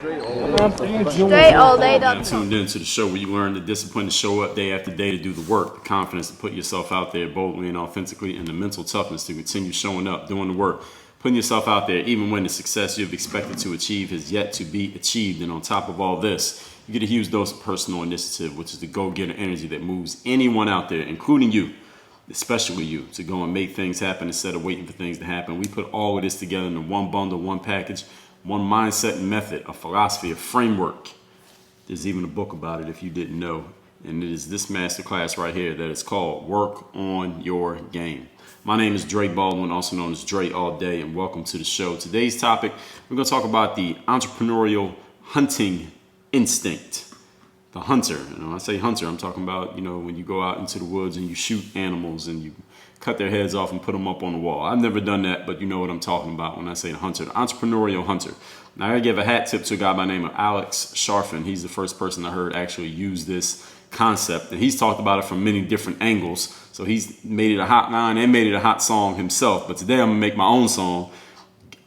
Now tuned into the show where you learn the discipline to show up day after day to do the work, the confidence to put yourself out there boldly and authentically, and the mental toughness to continue showing up, doing the work, putting yourself out there even when the success you've expected to achieve has yet to be achieved. And on top of all this, you get a huge dose of personal initiative, which is the go-getter energy that moves anyone out there, including you, especially you, to go and make things happen instead of waiting for things to happen. We put all of this together in one bundle, one package, one mindset and method, a philosophy, a framework. There's even a book about it if you didn't know. And it is this masterclass right here that is called Work on Your Game. My name is Dre Baldwin, also known as Dre All Day, and welcome to the show. Today's topic, we're going to talk about the entrepreneurial hunting instinct. The hunter. And when I say hunter, I'm talking about, when you go out into the woods and you shoot animals and you cut their heads off and put them up on the wall. I've never done that, but you know what I'm talking about when I say the hunter, the entrepreneurial hunter. Now, I gotta give a hat tip to a guy by the name of Alex Sharfin. He's the first person I heard actually use this concept, and he's talked about it from many different angles. So he's made it a hot line and made it a hot song himself. But today I'm gonna make my own song,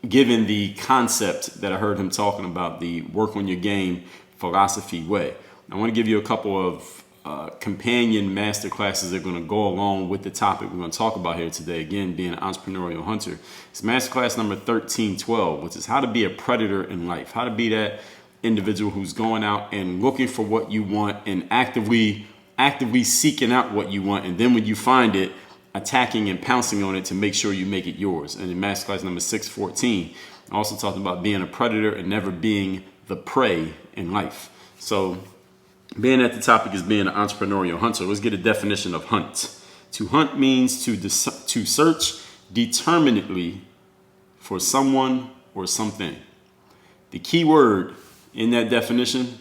given the concept that I heard him talking about, the work on your game philosophy way. I want to give you a couple of companion master classes that are going to go along with the topic we're going to talk about here today. Again, being an entrepreneurial hunter. It's master class number 1312, which is how to be a predator in life. How to be that individual who's going out and looking for what you want and actively seeking out what you want. And then when you find it, attacking and pouncing on it to make sure you make it yours. And in master class number 614, I also talked about being a predator and never being the prey in life. So being at the topic is being an entrepreneurial hunter. Let's get a definition of hunt. To hunt means to search determinedly for someone or something. The key word in that definition,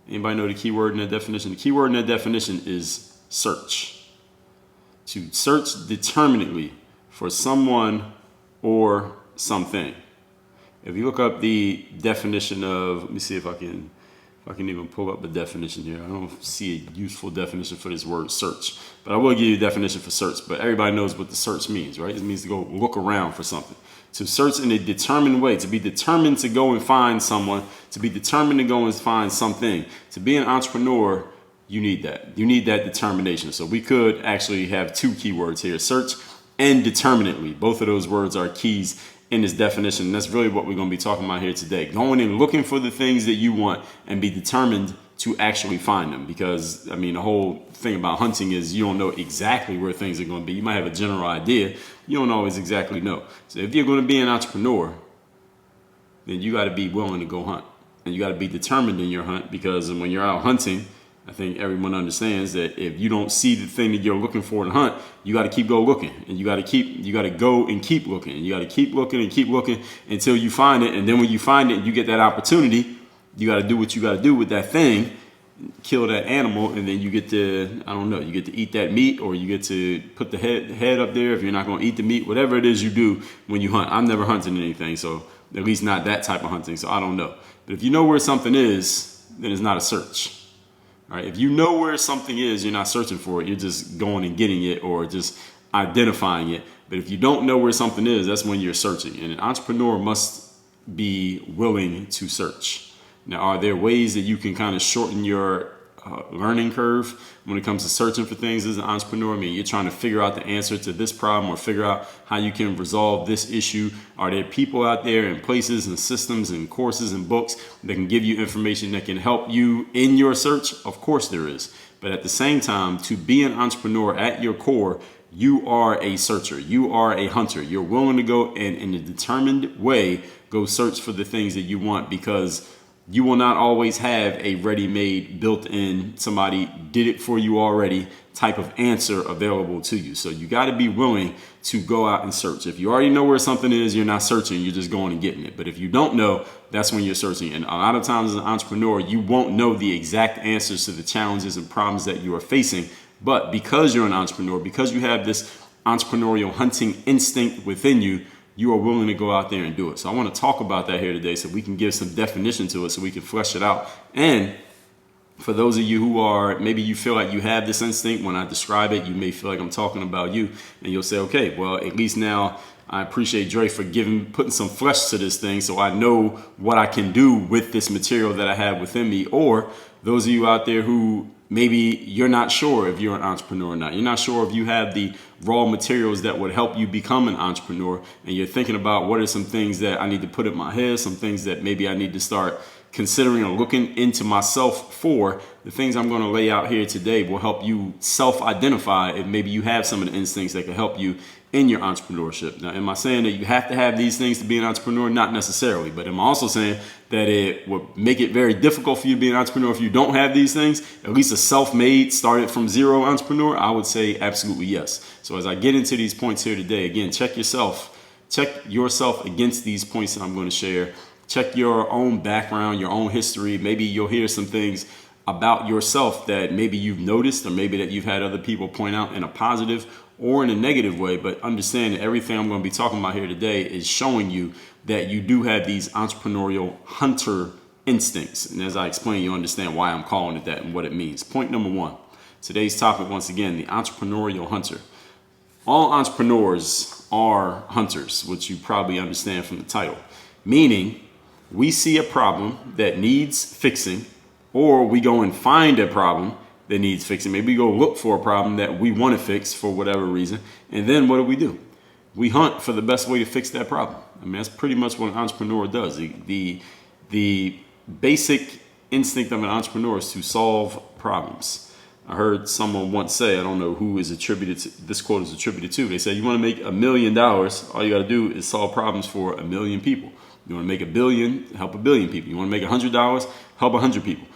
anybody know the key word in that definition? The key word in that definition is search. To search determinedly for someone or something. If you look up the definition of, let me see if I can even pull up the definition here. I don't see a useful definition for this word search, but I will give you a definition for search. But everybody knows what the search means, right? It means to go look around for something. To search in a determined way, to be determined to go and find someone, to be determined to go and find something. To be an entrepreneur, you need that. You need that determination. So we could actually have two keywords here, search and determinedly. Both of those words are keys in this definition. And that's really what we're going to be talking about here today. Going and looking for the things that you want and be determined to actually find them. Because, the whole thing about hunting is you don't know exactly where things are going to be. You might have a general idea. You don't always exactly know. So if you're going to be an entrepreneur, then you got to be willing to go hunt. And you got to be determined in your hunt, because when you're out hunting, I think everyone understands that if you don't see the thing that you're looking for in a hunt, you got to keep looking, and you got to go and keep looking, and you got to keep looking and keep looking until you find it. And then when you find it, you get that opportunity. You got to do what you got to do with that thing, kill that animal, and then you get to, you get to eat that meat, or you get to put the head up there if you're not going to eat the meat, whatever it is you do when you hunt. I've never hunted anything, so at least not that type of hunting, so I don't know. But if you know where something is, then it's not a search. All right, if you know where something is, you're not searching for it. You're just going and getting it, or just identifying it. But if you don't know where something is, that's when you're searching. And an entrepreneur must be willing to search. Now, are there ways that you can kind of shorten your learning curve when it comes to searching for things as an entrepreneur? You're trying to figure out the answer to this problem, or figure out how you can resolve this issue. Are there people out there and places and systems and courses and books that can give you information that can help you in your search? Of course there is. But at the same time, to be an entrepreneur at your core, you are a searcher. You are a hunter. You're willing to go and in a determined way go search for the things that you want, because you will not always have a ready-made, built-in, somebody did it for you already type of answer available to you. So you got to be willing to go out and search. If you already know where something is, you're not searching, you're just going and getting it. But if you don't know, that's when you're searching. And a lot of times as an entrepreneur, you won't know the exact answers to the challenges and problems that you are facing. But because you're an entrepreneur, because you have this entrepreneurial hunting instinct within you, you are willing to go out there and do it. So I want to talk about that here today so we can give some definition to it, so we can flesh it out. And for those of you who are, maybe you feel like you have this instinct, when I describe it, you may feel like I'm talking about you, and you'll say, okay, well, at least now I appreciate Dre for putting some flesh to this thing so I know what I can do with this material that I have within me. Or those of you out there who maybe you're not sure if you're an entrepreneur or not. You're not sure if you have the raw materials that would help you become an entrepreneur. And you're thinking about what are some things that I need to put in my head, some things that maybe I need to start considering or looking into myself for. The things I'm going to lay out here today will help you self-identify if maybe you have some of the instincts that can help you in your entrepreneurship. Now, am I saying that you have to have these things to be an entrepreneur? Not necessarily, but am I also saying that it would make it very difficult for you to be an entrepreneur if you don't have these things? At least a self-made, started from zero entrepreneur, I would say absolutely yes. So as I get into these points here today, again, check yourself against these points that I'm going to share. Check your own background, your own history. Maybe you'll hear some things about yourself that maybe you've noticed or maybe that you've had other people point out in a positive or in a negative way. But understand that everything I'm going to be talking about here today is showing you that you do have these entrepreneurial hunter instincts. And as I explain, you understand why I'm calling it that and what it means. Point number one, today's topic, once again, the entrepreneurial hunter. All entrepreneurs are hunters, which you probably understand from the title, meaning we see a problem that needs fixing, or we go and find a problem that needs fixing. Maybe we go look for a problem that we want to fix for whatever reason. And then what do? We hunt for the best way to fix that problem. I mean, that's pretty much what an entrepreneur does. The basic instinct of an entrepreneur is to solve problems. I heard someone once say, I don't know who is attributed to, this quote is attributed to. They said, you want to make $1 million, all you got to do is solve problems for 1 million people. You want to make $1 billion, help 1 billion people. You want to make $100, help 100 people.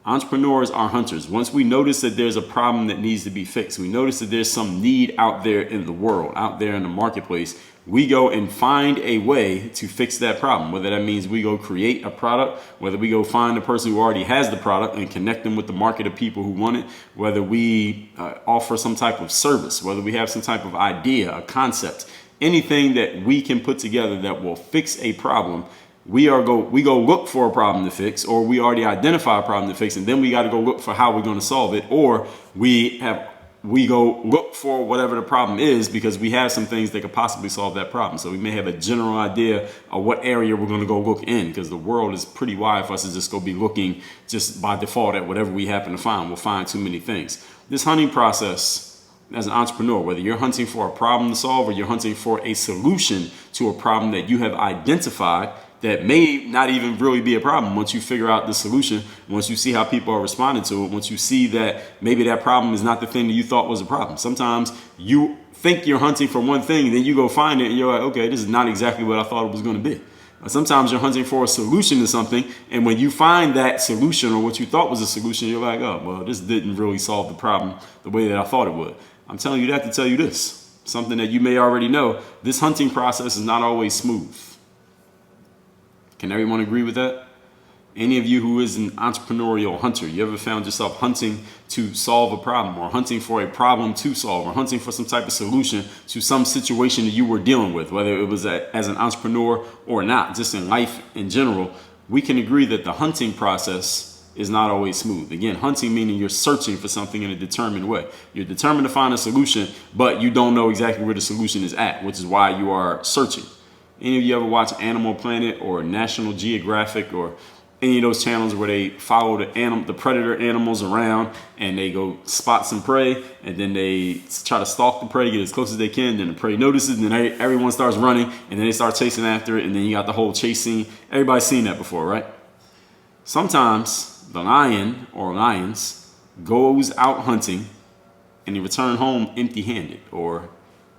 Entrepreneurs are hunters. Once we notice that there's a problem that needs to be fixed, we notice that there's some need out there in the world, out there in the marketplace, we go and find a way to fix that problem. Whether that means we go create a product, whether we go find the person who already has the product and connect them with the market of people who want it, whether we offer some type of service, whether we have some type of idea, a concept, anything that we can put together that will fix a problem. We go look for a problem to fix, or we already identify a problem to fix, and then we got to go look for how we're going to solve it, or we go look for whatever the problem is because we have some things that could possibly solve that problem. So we may have a general idea of what area we're going to go look in, because the world is pretty wide for us to just go be looking just by default at whatever we happen to find. We'll find too many things. This hunting process, as an entrepreneur, whether you're hunting for a problem to solve or you're hunting for a solution to a problem that you have identified that may not even really be a problem, once you figure out the solution, once you see how people are responding to it, once you see that maybe that problem is not the thing that you thought was a problem. Sometimes you think you're hunting for one thing, and then you go find it and you're like, okay, this is not exactly what I thought it was going to be. Sometimes you're hunting for a solution to something, and when you find that solution or what you thought was a solution, you're like, oh, well, this didn't really solve the problem the way that I thought it would. I'm telling you that to tell you this, something that you may already know. This hunting process is not always smooth. Can everyone agree with that? Any of you who is an entrepreneurial hunter, you ever found yourself hunting to solve a problem, or hunting for a problem to solve, or hunting for some type of solution to some situation that you were dealing with, whether it was as an entrepreneur or not, just in life in general? We can agree that the hunting process is not always smooth. Again, hunting meaning you're searching for something in a determined way. You're determined to find a solution, but you don't know exactly where the solution is at, which is why you are searching. Any of you ever watch Animal Planet or National Geographic or any of those channels where they follow the predator animals around and they go spot some prey, and then they try to stalk the prey, get as close as they can, then the prey notices, and then everyone starts running, and then they start chasing after it, and then you got the whole chase scene. Everybody's seen that before, right? Sometimes the lion or lions goes out hunting and they return home empty-handed, or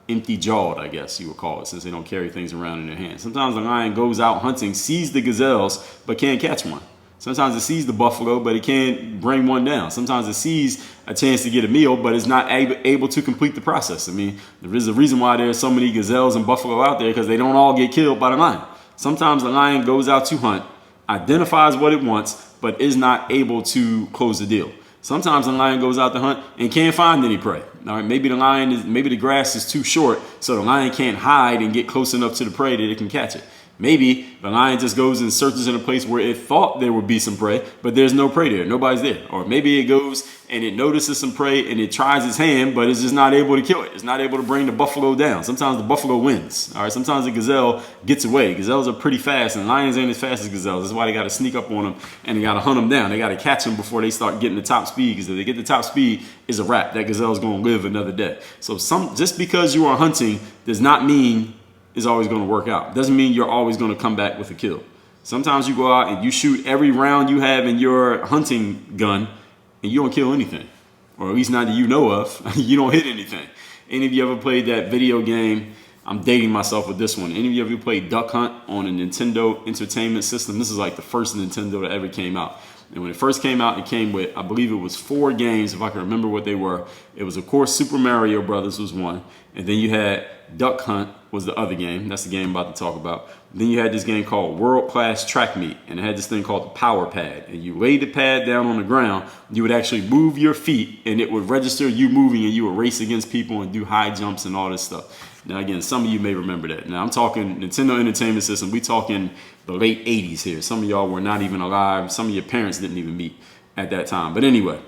empty-jawed, I guess you would call it, since they don't carry things around in their hands. Sometimes the lion goes out hunting, sees the gazelles, but can't catch one. Sometimes it sees the buffalo, but it can't bring one down. Sometimes it sees a chance to get a meal, but it's not able to complete the process. I mean, there is a reason why there's so many gazelles and buffalo out there, because they don't all get killed by the lion. Sometimes the lion goes out to hunt, identifies what it wants, but is not able to close the deal. Sometimes the lion goes out to hunt and can't find any prey. All right, maybe the grass is too short, so the lion can't hide and get close enough to the prey that it can catch it. Maybe the lion just goes and searches in a place where it thought there would be some prey, but there's no prey there. Nobody's there. Or maybe it goes and it notices some prey and it tries its hand, but it's just not able to kill it. It's not able to bring the buffalo down. Sometimes the buffalo wins. All right. Sometimes the gazelle gets away. Gazelles are pretty fast, and lions ain't as fast as gazelles. That's why they got to sneak up on them and they got to hunt them down. They got to catch them before they start getting the top speed, because if they get the top speed, it's a wrap. That gazelle is going to live another day. So just because you are hunting does not mean is always going to work out. Doesn't mean you're always going to come back with a kill. Sometimes you go out and you shoot every round you have in your hunting gun and you don't kill anything, or at least not that you know of. You don't hit anything. Any of you ever played that video game? I'm dating myself with this one. Any of you ever played Duck Hunt on a Nintendo Entertainment System? This is like the first Nintendo that ever came out. And when it first came out, it came with, I believe it was 4 games, if I can remember what they were. It was, of course, Super Mario Brothers was one. And then you had Duck Hunt was the other game. That's the game I'm about to talk about. Then you had this game called World Class Track Meet. And it had this thing called the Power Pad. And you laid the pad down on the ground. You would actually move your feet, and it would register you moving, and you would race against people and do high jumps and all this stuff. Now, again, some of you may remember that. Now, I'm talking Nintendo Entertainment System. We talking the late 80s here. Some of y'all were not even alive. Some of your parents didn't even meet at that time. But anyway,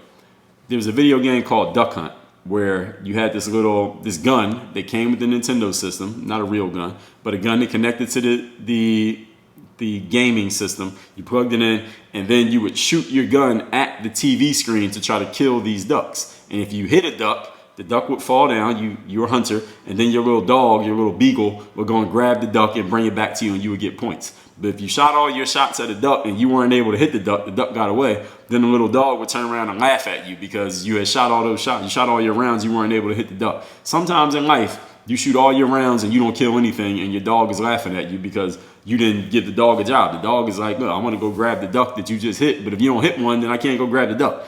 there was a video game called Duck Hunt where you had this gun that came with the Nintendo system, not a real gun, but a gun that connected to the gaming system. You plugged it in, and then you would shoot your gun at the TV screen to try to kill these ducks. And if you hit a duck, the duck would fall down, you're a hunter, and then your little dog, your little beagle, would go and grab the duck and bring it back to you, and you would get points. But if you shot all your shots at a duck and you weren't able to hit the duck got away, then the little dog would turn around and laugh at you because you had shot all those shots. You shot all your rounds, you weren't able to hit the duck. Sometimes in life, you shoot all your rounds and you don't kill anything, and your dog is laughing at you because you didn't give the dog a job. The dog is like, no, I want to go grab the duck that you just hit, but if you don't hit one, then I can't go grab the duck.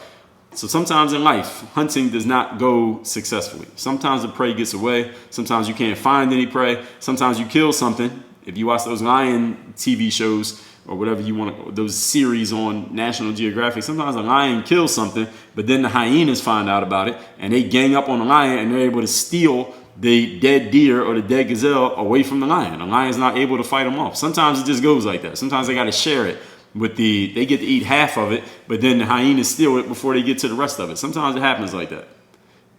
So sometimes in life, hunting does not go successfully. Sometimes the prey gets away. Sometimes you can't find any prey. Sometimes you kill something. If you watch those lion TV shows or whatever you want, those series on National Geographic, sometimes a lion kills something, but then the hyenas find out about it and they gang up on the lion and they're able to steal the dead deer or the dead gazelle away from the lion. The lion's not able to fight them off. Sometimes it just goes like that. Sometimes they got to share it. They get to eat half of it, but then the hyenas steal it before they get to the rest of it. Sometimes it happens like that.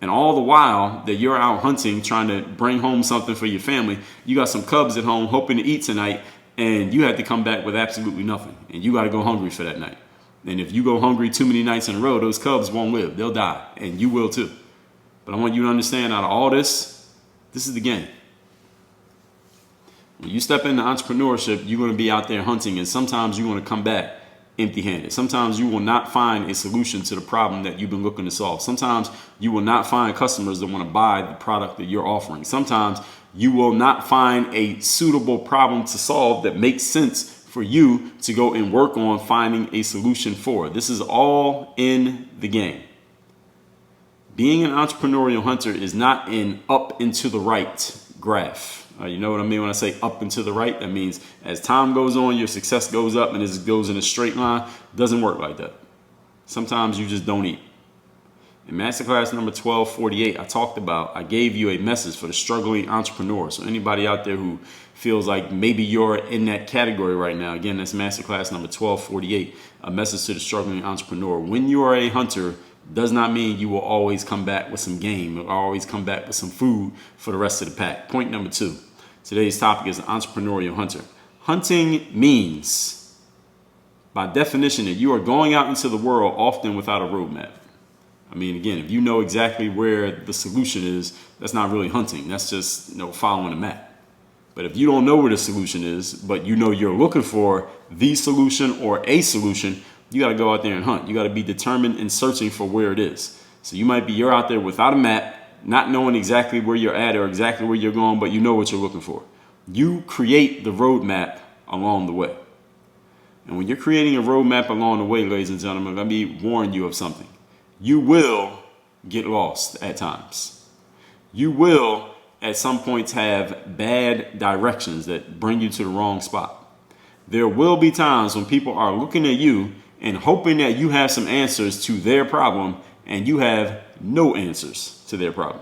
And all the while that you're out hunting, trying to bring home something for your family, you got some cubs at home hoping to eat tonight, and you had to come back with absolutely nothing. And you got to go hungry for that night. And if you go hungry too many nights in a row, those cubs won't live. They'll die, and you will too. But I want you to understand, out of all this is the game. When you step into entrepreneurship, you're going to be out there hunting, and sometimes you're going to come back empty-handed. Sometimes you will not find a solution to the problem that you've been looking to solve. Sometimes you will not find customers that want to buy the product that you're offering. Sometimes you will not find a suitable problem to solve that makes sense for you to go and work on finding a solution for. This is all in the game. Being an entrepreneurial hunter is not an up and to the right graph. You know what I mean when I say up and to the right? That means as time goes on, your success goes up and it goes in a straight line. It doesn't work like that. Sometimes you just don't eat. In masterclass number 1248, I gave you a message for the struggling entrepreneur. So anybody out there who feels like maybe you're in that category right now, again, that's masterclass number 1248, a message to the struggling entrepreneur. When you are a hunter, does not mean you will always come back with some game or always come back with some food for the rest of the pack. Point number 2. Today's topic is entrepreneurial hunter. Hunting means, by definition, that you are going out into the world often without a roadmap. I mean, again, if you know exactly where the solution is, that's not really hunting. That's just following a map. But if you don't know where the solution is, but you know you're looking for the solution or a solution, you got to go out there and hunt. You got to be determined in searching for where it is. So you're out there without a map, not knowing exactly where you're at or exactly where you're going, but you know what you're looking for. You create the roadmap along the way. And when you're creating a roadmap along the way, ladies and gentlemen, let me warn you of something. You will get lost at times. You will, at some points, have bad directions that bring you to the wrong spot. There will be times when people are looking at you and hoping that you have some answers to their problem, and you have no answers to their problem.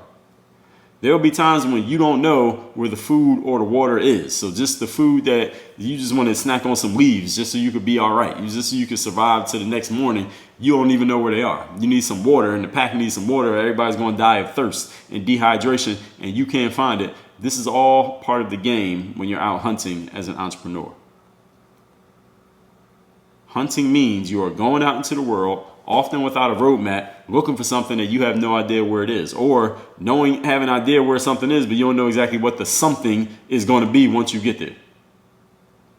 There'll be times when you don't know where the food or the water is. So just the food that you just want to snack on some leaves just so you could be all right. Just so you could survive to the next morning. You don't even know where they are. You need some water and the pack needs some water. Everybody's going to die of thirst and dehydration and you can't find it. This is all part of the game when you're out hunting as an entrepreneur. Hunting means you are going out into the world, often without a roadmap, looking for something that you have no idea where it is, or have an idea where something is, but you don't know exactly what the something is going to be once you get there.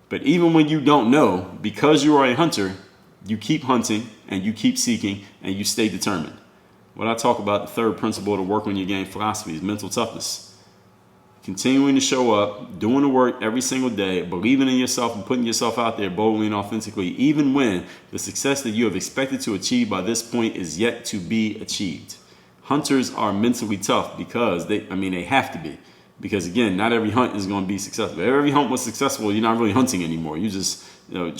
But even when you don't know, because you are a hunter, you keep hunting and you keep seeking and you stay determined. What I talk about, the third principle of the work on your game philosophy, is mental toughness. Continuing to show up, doing the work every single day, believing in yourself and putting yourself out there boldly and authentically, even when the success that you have expected to achieve by this point is yet to be achieved. Hunters are mentally tough because they have to be. Because again, not every hunt is going to be successful. If every hunt was successful, you're not really hunting anymore. You're just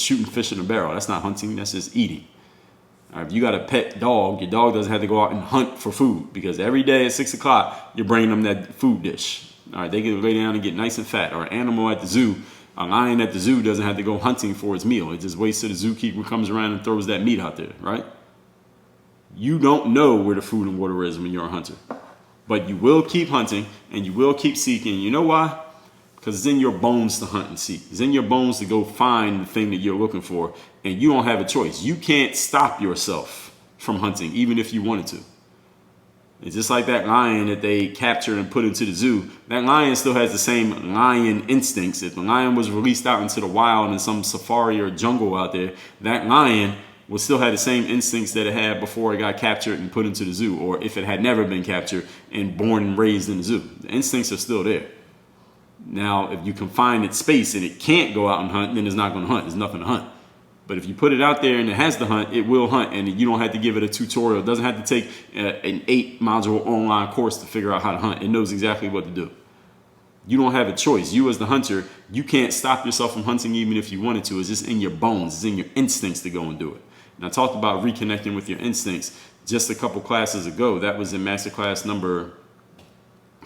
shooting fish in a barrel. That's not hunting, that's just eating. All right, if you got a pet dog, your dog doesn't have to go out and hunt for food because every day at 6 o'clock, you're bringing them that food dish. All right, they can lay down and get nice and fat. Or an animal at the zoo, a lion at the zoo doesn't have to go hunting for its meal. It just waits till the zookeeper comes around and throws that meat out there, right? You don't know where the food and water is when you're a hunter. But you will keep hunting and you will keep seeking. You know why? Because it's in your bones to hunt and seek. It's in your bones to go find the thing that you're looking for. And you don't have a choice. You can't stop yourself from hunting, even if you wanted to. It's just like that lion that they captured and put into the zoo. That lion still has the same lion instincts. If the lion was released out into the wild in some safari or jungle out there, that lion would still have the same instincts that it had before it got captured and put into the zoo, or if it had never been captured and born and raised in the zoo. The instincts are still there. Now, if you confine its space and it can't go out and hunt, then it's not going to hunt. There's nothing to hunt. But if you put it out there and it has to hunt, it will hunt, and you don't have to give it a tutorial. It doesn't have to take an 8-module online course to figure out how to hunt. It knows exactly what to do. You don't have a choice. You as the hunter, you can't stop yourself from hunting even if you wanted to. It's just in your bones. It's in your instincts to go and do it. And I talked about reconnecting with your instincts just a couple classes ago. That was in masterclass number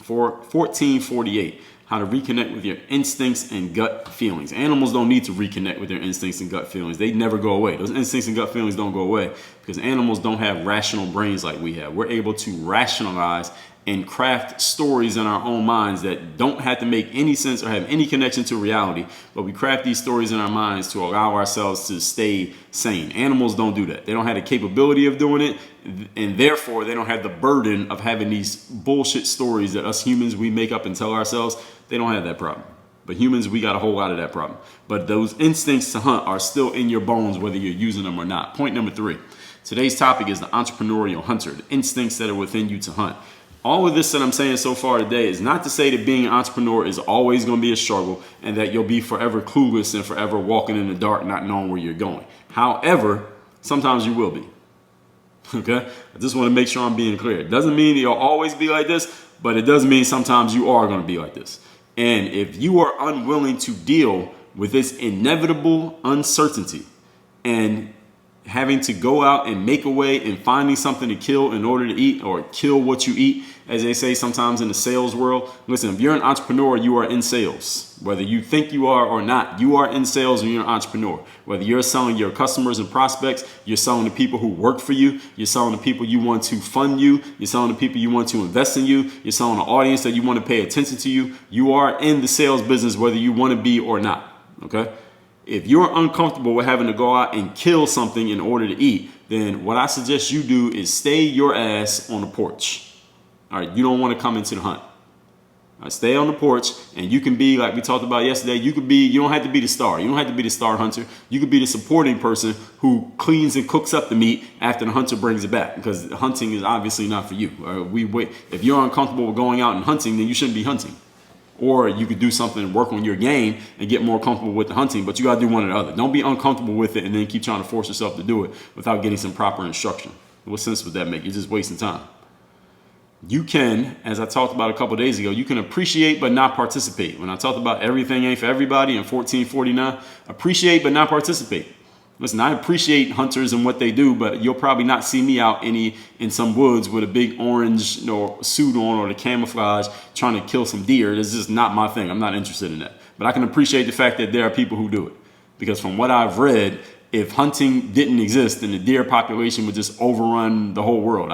1448. How to reconnect with your instincts and gut feelings. Animals don't need to reconnect with their instincts and gut feelings. They never go away. Those instincts and gut feelings don't go away because animals don't have rational brains like we have. We're able to rationalize and craft stories in our own minds that don't have to make any sense or have any connection to reality, but we craft these stories in our minds to allow ourselves to stay sane. Animals don't do that. They don't have the capability of doing it, and therefore they don't have the burden of having these bullshit stories that us humans, we make up and tell ourselves. They don't have that problem. But humans, we got a whole lot of that problem. But those instincts to hunt are still in your bones, whether you're using them or not. Point number 3. Today's topic is the entrepreneurial hunter, the instincts that are within you to hunt. All of this that I'm saying so far today is not to say that being an entrepreneur is always going to be a struggle and that you'll be forever clueless and forever walking in the dark, not knowing where you're going. However, sometimes you will be. Okay? I just want to make sure I'm being clear. It doesn't mean you'll always be like this, but it does mean sometimes you are going to be like this. And if you are unwilling to deal with this inevitable uncertainty and having to go out and make a way and finding something to kill in order to eat, or kill what you eat, as they say sometimes in the sales world. Listen, if you're an entrepreneur, you are in sales. Whether you think you are or not, you are in sales and you're an entrepreneur. Whether you're selling your customers and prospects, you're selling to people who work for you, you're selling to people you want to fund you, you're selling to people you want to invest in you, you're selling an audience that you want to pay attention to you. You are in the sales business whether you want to be or not, okay? If you're uncomfortable with having to go out and kill something in order to eat, then what I suggest you do is stay your ass on the porch. All right, you don't want to come into the hunt. All right, stay on the porch, and you can be, like we talked about yesterday, you don't have to be the star. You don't have to be the star hunter. You could be the supporting person who cleans and cooks up the meat after the hunter brings it back, because hunting is obviously not for you. If you're uncomfortable with going out and hunting, then you shouldn't be hunting. Or you could do something and work on your game and get more comfortable with the hunting, but you got to do one or the other. Don't be uncomfortable with it and then keep trying to force yourself to do it without getting some proper instruction. What sense would that make? You're just wasting time. You can, as I talked about a couple of days ago, you can appreciate but not participate. When I talked about everything ain't for everybody in 1449, appreciate but not participate. Listen, I appreciate hunters and what they do, but you'll probably not see me out in some woods with a big orange, suit on or the camouflage trying to kill some deer. This is just not my thing. I'm not interested in that. But I can appreciate the fact that there are people who do it. Because from what I've read, if hunting didn't exist, then the deer population would just overrun the whole world.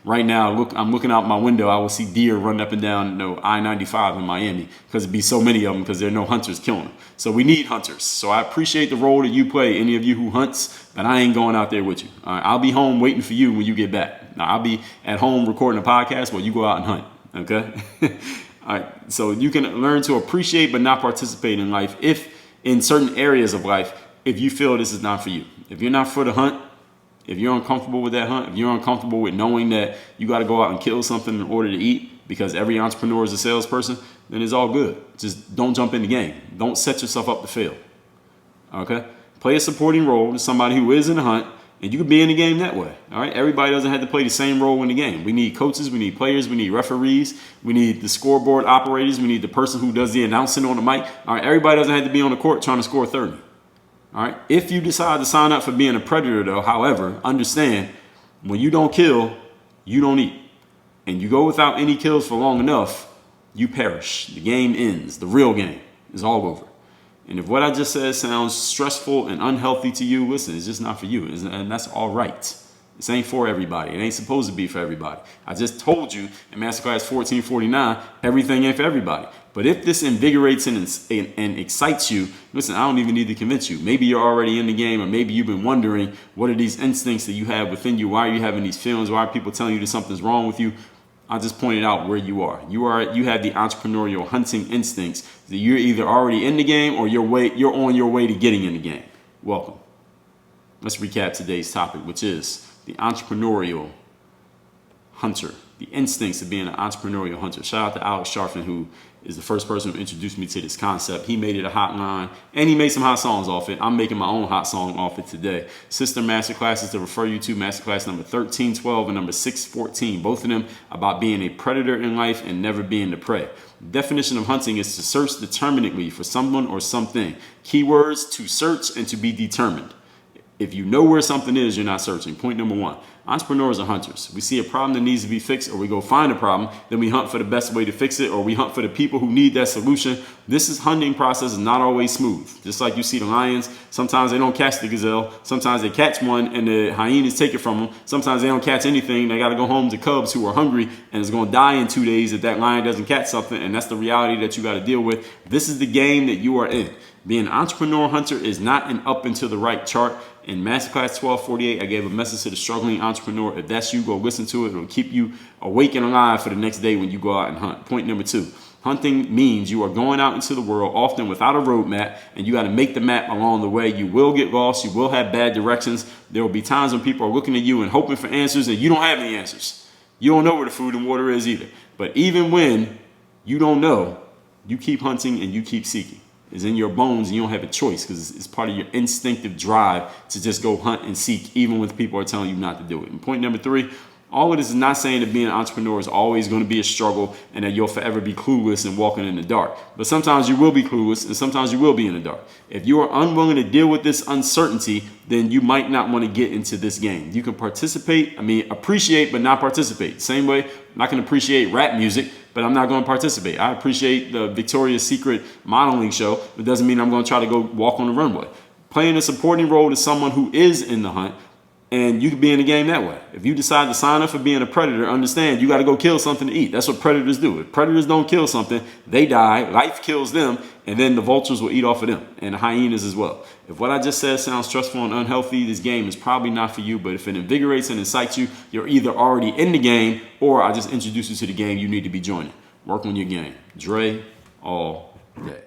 Right now, I'm looking out my window, I will see deer running up and down I-95 in Miami because it'd be so many of them because there are no hunters killing them. So we need hunters. So I appreciate the role that you play, any of you who hunts, but I ain't going out there with you. All right? I'll be home waiting for you when you get back. Now, I'll be at home recording a podcast while you go out and hunt, okay? All right, so you can learn to appreciate but not participate in life if in certain areas of life, if you feel this is not for you. If you're not for the hunt, if you're uncomfortable with that hunt, if you're uncomfortable with knowing that you got to go out and kill something in order to eat, because every entrepreneur is a salesperson, then it's all good. Just don't jump in the game. Don't set yourself up to fail. Okay? Play a supporting role to somebody who is in the hunt, and you can be in the game that way. All right? Everybody doesn't have to play the same role in the game. We need coaches, we need players, we need referees, we need the scoreboard operators, we need the person who does the announcing on the mic. All right? Everybody doesn't have to be on the court trying to score 30. All right. If you decide to sign up for being a predator, though, however, understand when you don't kill, you don't eat. And you go without any kills for long enough, you perish. The game ends. The real game is all over. And if what I just said sounds stressful and unhealthy to you, listen, it's just not for you. And that's all right. This ain't for everybody. It ain't supposed to be for everybody. I just told you in Masterclass 1449, everything ain't for everybody. But if this invigorates and excites you, listen, I don't even need to convince you. Maybe you're already in the game, or maybe you've been wondering, what are these instincts that you have within you? Why are you having these feelings? Why are people telling you that something's wrong with you? I just pointed out where you are. You have the entrepreneurial hunting instincts that you're either already in the game or you're on your way to getting in the game. Welcome. Let's recap today's topic, which is the entrepreneurial hunter, the instincts of being an entrepreneurial hunter. Shout out to Alex Sharfin, who is the first person who introduced me to this concept. He made it a hot line, and he made some hot songs off it. I'm making my own hot song off it today. Sister masterclasses to refer you to, masterclass number 1312 and number 614. Both of them about being a predator in life and never being the prey. The definition of hunting is to search determinedly for someone or something. Keywords: to search and to be determined. If you know where something is, you're not searching. Point number one. Entrepreneurs are hunters. We see a problem that needs to be fixed, or we go find a problem, then we hunt for the best way to fix it, or we hunt for the people who need that solution. This hunting process is not always smooth. Just like you see the lions, sometimes they don't catch the gazelle. Sometimes they catch one and the hyenas take it from them. Sometimes they don't catch anything. They got to go home to cubs who are hungry and is going to die in 2 days if that lion doesn't catch something, and that's the reality that you got to deal with. This is the game that you are in. Being an entrepreneur hunter is not an up and to the right chart. In Masterclass 1248, I gave a message to the struggling entrepreneur. If that's you, go listen to it. It'll keep you awake and alive for the next day when you go out and hunt. Point number two. Hunting means you are going out into the world, often without a roadmap, and you got to make the map along the way. You will get lost. You will have bad directions. There will be times when people are looking at you and hoping for answers, and you don't have any answers. You don't know where the food and water is either. But even when you don't know, you keep hunting and you keep seeking. It's in your bones, and you don't have a choice because it's part of your instinctive drive to just go hunt and seek, even when people are telling you not to do it. And point number three, all of this is not saying that being an entrepreneur is always going to be a struggle and that you'll forever be clueless and walking in the dark. But sometimes you will be clueless and sometimes you will be in the dark. If you are unwilling to deal with this uncertainty, then you might not want to get into this game. You can appreciate, but not participate. Same way, I can appreciate rap music, but I'm not going to participate. I appreciate the Victoria's Secret modeling show, but doesn't mean I'm going to try to go walk on the runway. Playing a supporting role to someone who is in the hunt, and you can be in the game that way. If you decide to sign up for being a predator, understand you got to go kill something to eat. That's what predators do. If predators don't kill something, they die, life kills them, and then the vultures will eat off of them, and the hyenas as well. If what I just said sounds stressful and unhealthy, this game is probably not for you, but if it invigorates and incites you, you're either already in the game, or I just introduced you to the game you need to be joining. Work on your game. Dre all day.